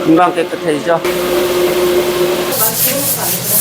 금방 깨끗해지죠?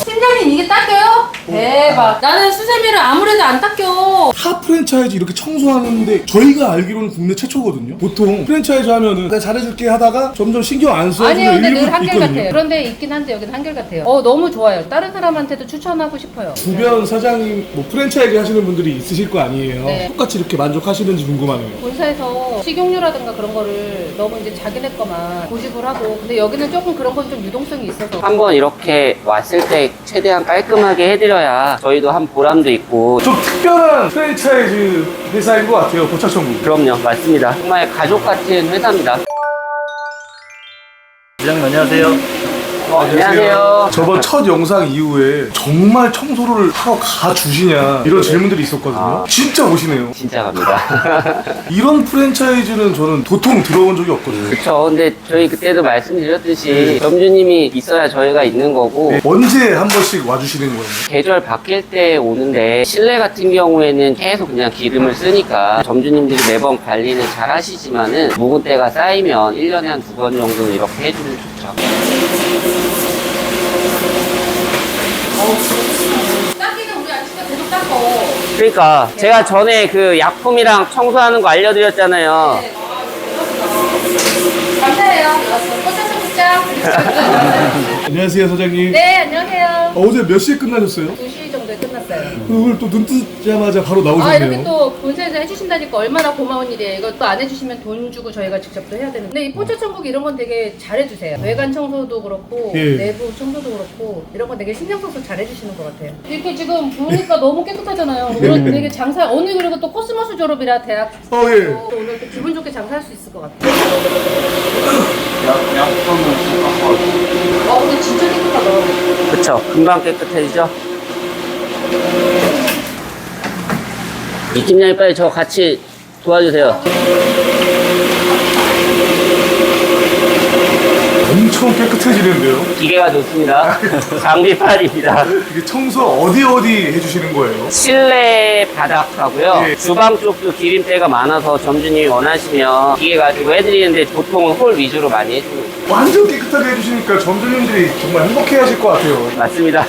팀장님 이게 닦여요? 대박. 나는 수세미를 아무래도 안 닦여. 타 프랜차이즈 이렇게 청소하는데 저희가 알기로는 국내 최초거든요. 보통 프랜차이즈 하면은 내가 잘해줄게 하다가 점점 신경 안 써주는 아니요, 근데 늘 일부 한결 있거든요. 같아요. 그런데 있긴 한데 여기는 한결 같아요. 너무 좋아요. 다른 사람한테도 추천하고 싶어요. 주변 사장님 뭐 프랜차이즈 하시는 분들이 있으실 거 아니에요. 네. 똑같이 이렇게 만족하시는지 궁금하네요. 본사에서 식용유라든가 그런 거를 너무 이제 자기네 거만 고집을 하고, 근데 여기는 조금 그런 건 좀 유동성이 있어서. 한번 이렇게 왔을 때 최대한 깔끔하게 해드려야 저희도 한 보람도 있고. 좀 특별한 프랜차이즈 회사인 것 같아요. 보차천국. 그럼요, 맞습니다. 정말 가족 같은 회사입니다. 부장님 안녕하세요. 안녕하세요. 저번 첫 영상 이후에 정말 청소를 하러 가주시냐 이런 질문들이 있었거든요. 진짜 오시네요. 진짜 갑니다. 이런 프랜차이즈는 저는 도통 들어본 적이 없거든요. 그쵸. 근데 저희 그때도 말씀드렸듯이 점주님이 있어야 저희가 있는 거고, 언제 한 번씩 와주시는 거예요? 계절 바뀔 때 오는데 실내 같은 경우에는 계속 그냥 기름을 쓰니까 점주님들이 매번 관리는 잘 하시지만은 묵은 때가 쌓이면 1년에 한 2번 정도는 이렇게 해주면 좋죠. 닦이는 우리 아침에 계속 닦어. 그러니까 제가 전에 그 약품이랑 청소하는 거 알려드렸잖아요. 네. 감사해요. 꽃사슴국장. 안녕하세요, 사장님. 네, 안녕하세요. 어제 몇 시에 끝나셨어요? 2시 정도에 끝났어요. 오늘 또 눈 뜨자마자 바로 이렇게 나오셨네요. 또 본사에서 해주신다니까 얼마나 고마운 일이에요. 이거 또 안 해주시면 돈 주고 저희가 직접 또 해야 되는데, 이 포차천국 이런 건 되게 잘해주세요. 외관 청소도 그렇고 예. 내부 청소도 그렇고 이런 건 되게 신경 써서 잘해주시는 것 같아요. 이렇게 지금 보니까 너무 깨끗하잖아요. 오늘 되게 장사, 오늘 그리고 또 코스모스 졸업이라 대학 예. 오늘 또 기분 좋게 장사할 수 있을 것 같아요. 근데 진짜 깨끗하다. 그쵸. 금방 깨끗해지죠? 이 팀장님 빨리 저 같이 도와주세요. 엄청 깨끗해지는데요. 기계가 좋습니다. 장비팔입니다. 이게 청소 어디 해주시는 거예요? 실내 바닥하고요. 예. 주방 쪽도 기름때가 많아서 점주님이 원하시면 기계 가지고 해드리는데 보통은 홀 위주로 많이 해줍니다. 완전 깨끗하게 해주시니까 점주님들이 정말 행복해하실 것 같아요. 맞습니다.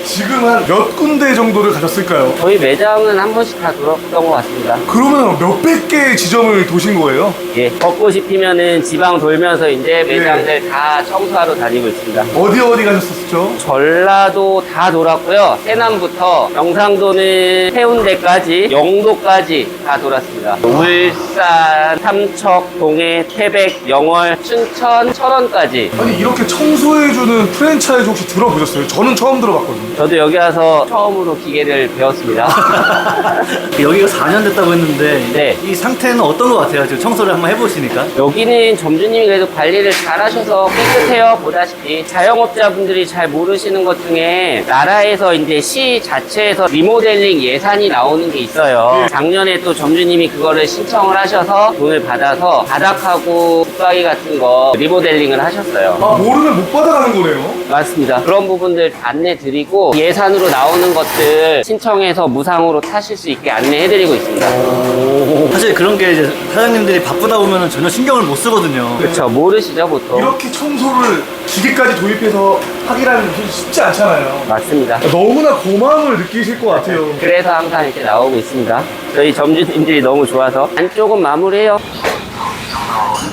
지금 한 몇 군데 정도를 가셨을까요? 저희 매장은 한 번씩 다 돌았던 것 같습니다. 그러면 몇백 개의 지점을 도신 거예요? 예, 벚꽃이 피면은 지방 돌면서 이제 매장들 다 청소하러 다니고 있습니다. 어디 가셨었죠? 전라도 다 돌았고요. 해남부터 경상도는 해운대까지, 영도까지 다 돌았습니다. 울산, 삼척, 동해, 태백, 영월, 춘천, 철원까지. 아니 이렇게 청소해주는 프랜차이즈 혹시 들어보셨어요? 저는 처음 들어봤거든요. 저도 여기 와서 처음으로 기계를 배웠습니다. 여기가 4년 됐다고 했는데 네. 이 상태는 어떤 것 같아요? 지금 청소를 한번 해보시니까. 여기는 점주님이 그래도 관리를 잘 하셔서 깨끗해요. 보다시피 자영업자분들이 잘 모르시는 것 중에 나라에서 이제 시 자체에서 리모델링 예산이 나오는 게 있어요. 작년에 또 점주님이 그거를 신청을 하셔서 돈을 받아서 바닥하고 붙박이 같은 거 리모델링을 하셨어요. 아 모르면 못 받아가는 거네요. 맞습니다. 그런 부분들 안내 드리고 예산으로 나오는 것들 신청해서 무상으로 타실 수 있게 안내해드리고 있습니다. 사실 그런 게 이제 사장님들이 바쁘다 보면 전혀 신경을 못 쓰거든요. 그렇죠. 모르시죠 보통. 이렇게 청소를 기계까지 도입해서 하기라는 게 쉽지 않잖아요. 맞습니다. 너무나 고마움을 느끼실 것 같아요. 그래서 항상 이렇게 나오고 있습니다. 저희 점주님들이 너무 좋아서 안쪽은 마무리해요.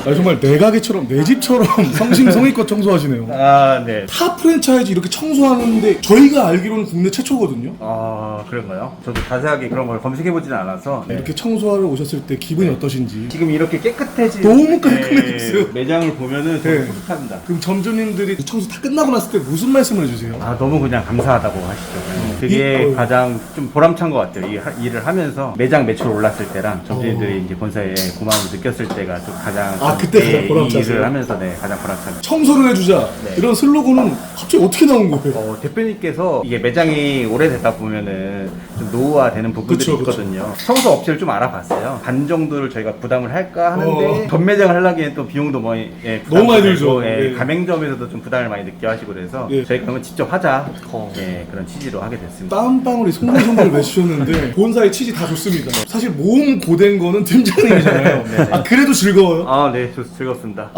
정말 내 가게처럼 내 집처럼 성심성의껏 청소하시네요. 아, 네. 타 프랜차이즈 이렇게 청소하는데 저희가 알기로는 국내 최초거든요. 아, 그런가요? 저도 자세하게 그런 걸 검색해보지는 않아서 이렇게 청소하러 오셨을 때 기분이 어떠신지. 지금 이렇게 깨끗해진 너무 깔끔해졌어요. 매장을 보면은 네. 되게 뿌듯합니다. 그럼 점주님들이 청소 다 끝나고 났을 때 무슨 말씀을 해주세요? 아, 너무 그냥 감사하다고 하시죠. 그게 가장 좀 보람찬 것 같아요. 이 일을 하면서 매장 매출 올랐을 때랑 점주님들이 이제 본사에 고마움을 느꼈을 때가 좀 가장 그때 가장 이 보람차세요? 일을 하면서 가장 보람찬. 청소를 해주자 이런 슬로건은 갑자기 어떻게 나온 거예요? 대표님께서 이게 매장이 오래되다 보면은 좀 노후화되는 부분들이 그쵸. 있거든요. 청소 업체를 좀 알아봤어요. 반 정도를 저희가 부담을 할까 하는데 전 매장을 하려기엔 또 비용도 뭐 너무 많이 들죠. 예. 가맹점에서도 좀 부담을 많이 느껴 하시고 그래서 예. 저희가 그러면 직접 하자 그런 취지로 하게 됐습니다. 땀방울이 송글송글 맺히셨는데 본사의 취지 다 좋습니다. 사실 모험 고된 거는 팀장님이잖아요. 아 그래도 즐거워요? 아 네, 즐겁습니다.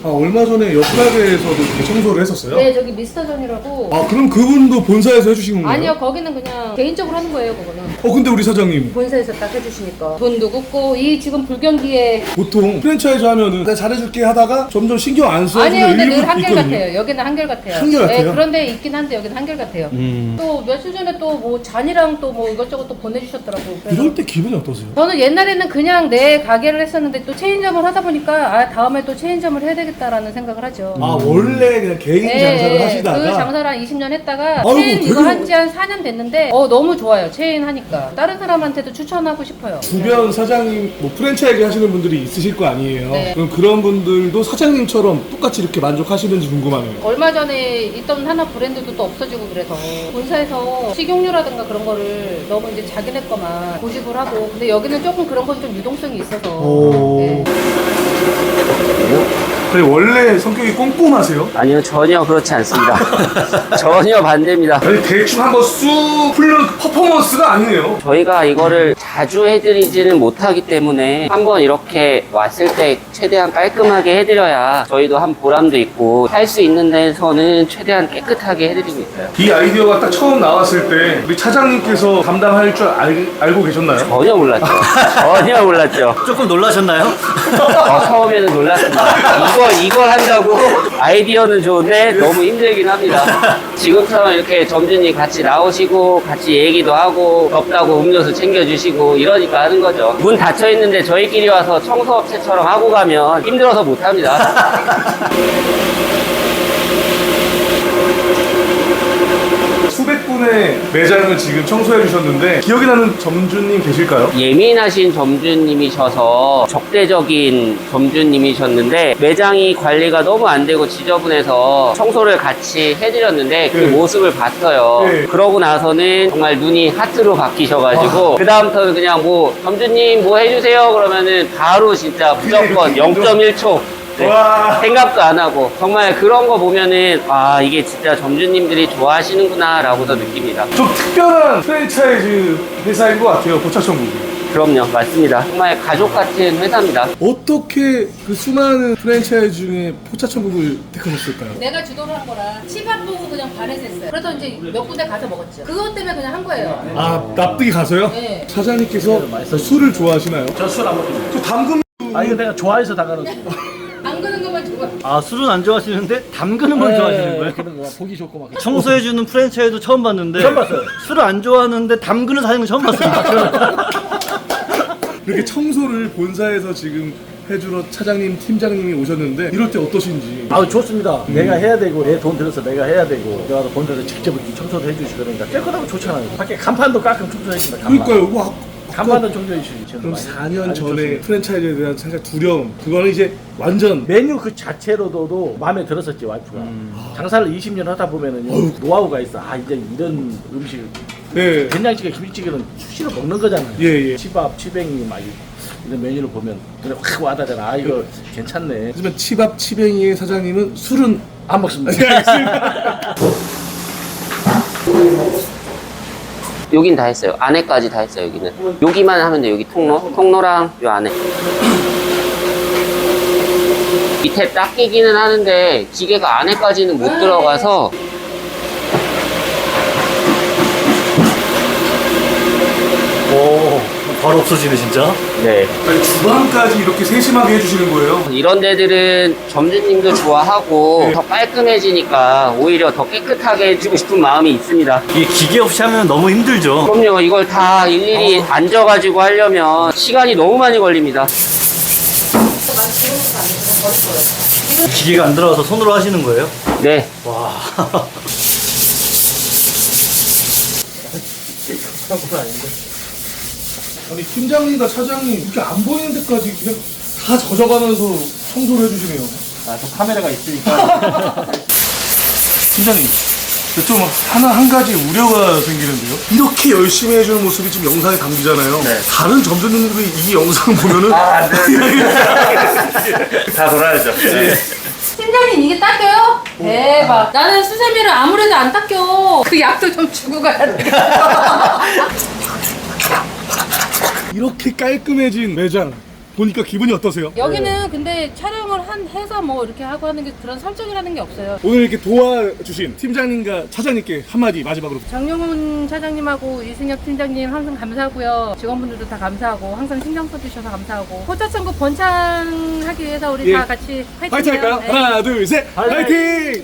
얼마 전에 옆 가게에서도 이렇게 청소를 했었어요? 네, 저기 미스터전이라고. 아, 그럼 그분도 본사에서 해주신 건가요? 아니요, 거기는 그냥 개인적으로 하는 거예요, 그거는. 근데 우리 사장님 본사에서 딱 해주시니까. 돈도 굽고, 이 지금 불경기에. 보통 프랜차이즈 하면은 내가 잘해줄게 하다가 점점 신경 안 써주는 아니요, 근데 늘 일부 한결같아요. 여기는 한결같아요. 한결같아요? 네, 그런데 있긴 한데 여기는 한결같아요. 또 며칠 전에 또 뭐 잔이랑 또 뭐 이것저것 또 보내주셨더라고요. 그래서 이럴 때 기분이 어떠세요? 저는 옛날에는 그냥 내 가게를 했었는데 또 체인점을 하다 보니까 아 다음에 또 체인점을 해야 되겠다라는 생각을 하죠. 아, 원래 그냥 개인 장사를 하시다가 그 장사를 한 20년 했다가 아이고, 체인 이거 되게- 한 지 한 4년 됐는데 너무 좋아요. 체인 하니까 다른 사람한테도 추천하고 싶어요. 주변 사장님 뭐 프랜차이즈 하시는 분들이 있으실 거 아니에요? 네. 그럼 그런 분들도 사장님처럼 똑같이 이렇게 만족하시는지 궁금하네요. 얼마 전에 있던 하나 브랜드도 또 없어지고 그래서 본사에서 식용유라든가 그런 거를 너무 이제 자기네 거만 고집을 하고 근데 여기는 조금 그런 건 좀 유동성이 있어서 오. 네. 원래 성격이 꼼꼼하세요? 아니요, 전혀 그렇지 않습니다. 전혀 반대입니다. 아니, 대충 한번 쑥 풀는 그 퍼포먼스가 아니네요. 저희가 이거를 자주 해드리지는 못하기 때문에 한번 이렇게 왔을 때 최대한 깔끔하게 해드려야 저희도 한 보람도 있고 할 수 있는 데서는 최대한 깨끗하게 해드리고 있어요. 이 아이디어가 딱 처음 나왔을 때 우리 차장님께서 담당할 줄 알고 계셨나요? 전혀 몰랐죠. 전혀 몰랐죠. 조금 놀라셨나요? 처음에는 놀랐습니다. 이걸 한다고? 아이디어는 좋은데 너무 힘들긴 합니다. 지금처럼 이렇게 점주님 같이 나오시고 같이 얘기도 하고 덥다고 음료수 챙겨주시고 이러니까 하는 거죠. 문 닫혀 있는데 저희끼리 와서 청소업체처럼 하고 가면 힘들어서 못 합니다. 수백 분의 매장을 지금 청소해 주셨는데 기억이 나는 점주님 계실까요? 예민하신 점주님이셔서 적대적인 점주님이셨는데 매장이 관리가 너무 안 되고 지저분해서 청소를 같이 해드렸는데 그 네. 모습을 봤어요. 네. 그러고 나서는 정말 눈이 하트로 바뀌셔가지고 그 다음부터는 그냥 뭐 점주님 뭐 해주세요 그러면은 바로 진짜 무조건 0.1초 와. 생각도 안 하고 정말 그런 거 보면은 아 이게 진짜 점주님들이 좋아하시는구나 라고도 느낍니다. 좀 특별한 프랜차이즈 회사인 것 같아요, 포차천국이. 그럼요, 맞습니다. 정말 가족 같은 회사입니다. 어떻게 그 수많은 프랜차이즈 중에 포차천국을 택하셨을까요? 내가 주도를 한 거라 치밥 보고 그냥 반해서 그래서 이제 몇 군데 가서 먹었죠. 그것 때문에 그냥 한 거예요. 아, 납득이 가서요? 네. 사장님께서 술을 좋아하시나요? 저 술 안 먹습니다. 그 담금 아 이거 내가 좋아해서 나가는 거. 안 그런 것만 좋아. 아, 술은 안 좋아하시는데 담그는 걸 좋아하시는 거예요? 그런 거 보기 좋고 막. 청소해주는 프랜차이즈도 처음 봤는데 처음 봤어요. 술을 안 좋아하는데 담그는 사장님 처음 봤습니다. 이렇게 청소를 본사에서 지금 해주러 차장님, 팀장님이 오셨는데 이럴 때 어떠신지. 아 좋습니다. 내가 해야 되고 내 돈 들여서 내가 해야 되고 내가 본사에서 직접 청소도 해주시고 그러니까 깨끗하고 좋잖아요. 밖에 간판도 가끔 청소해 줍니다. 그러니까요. 와, 간판도 청소해 주시죠. 그럼 4년 전에 프랜차이즈에 대한 살짝 두려움, 그거는 이제 완전 메뉴 그 자체로도 마음에 들었었지 와이프가. 장사를 20년 하다 보면은 노하우가 있어. 아 이제 이런 음식 네. 된장찌개, 김치찌개는 수시로 먹는 거잖아요. 예, 예. 치밥, 치뱅이 막 이런 메뉴를 보면 눈에 확 와닿잖아. 아 이거 괜찮네. 하지만 치밥 치뱅이의 사장님은 술은 안 먹습니다. 여긴 다 했어요. 안에까지 다 했어요, 여기는. 여기만 하면 돼, 여기 통로랑 요 안에. 밑에 닦이기는 하는데 기계가 안에까지는 못 들어가서 오, 바로 없어지네 진짜. 네. 아니, 주방까지 이렇게 세심하게 해주시는 거예요. 이런 데들은 점주님도 좋아하고 더 깔끔해지니까 오히려 더 깨끗하게 해주고 싶은 마음이 있습니다. 이 기계 없이 하면 너무 힘들죠. 그럼요, 이걸 다 일일이 앉아가지고 하려면 시간이 너무 많이 걸립니다. 기계가 안 들어가서 손으로 하시는 거예요? 네. 와. 아니, 팀장님과 차장님 이렇게 안 보이는 데까지 그냥 다 젖어가면서 청소를 해주시네요. 아, 또 카메라가 있으니까. 팀장님, 좀 한 가지 우려가 생기는데요. 이렇게 열심히 해주는 모습이 지금 영상에 담기잖아요. 다른 점주님들이 이 영상 보면은 다 돌아야죠. 네. 팀장님 이게 닦여요? 대박. 나는 수세미를 아무래도 안 닦여. 그 약도 좀 주고 가야 돼. 이렇게 깔끔해진 매장 보니까 기분이 어떠세요? 여기는 근데 촬영을 해서 뭐 이렇게 하고 하는 게 그런 설정이라는 게 없어요. 오늘 이렇게 도와주신 팀장님과 차장님께 한마디 마지막으로. 장용훈 차장님하고 이승엽 팀장님 항상 감사하고요. 직원분들도 다 감사하고 항상 신경 써주셔서 감사하고 포차천국 번창하기 위해서 우리 예. 다 같이 파이팅 할까요? 네. 하나, 둘, 셋, 파이팅!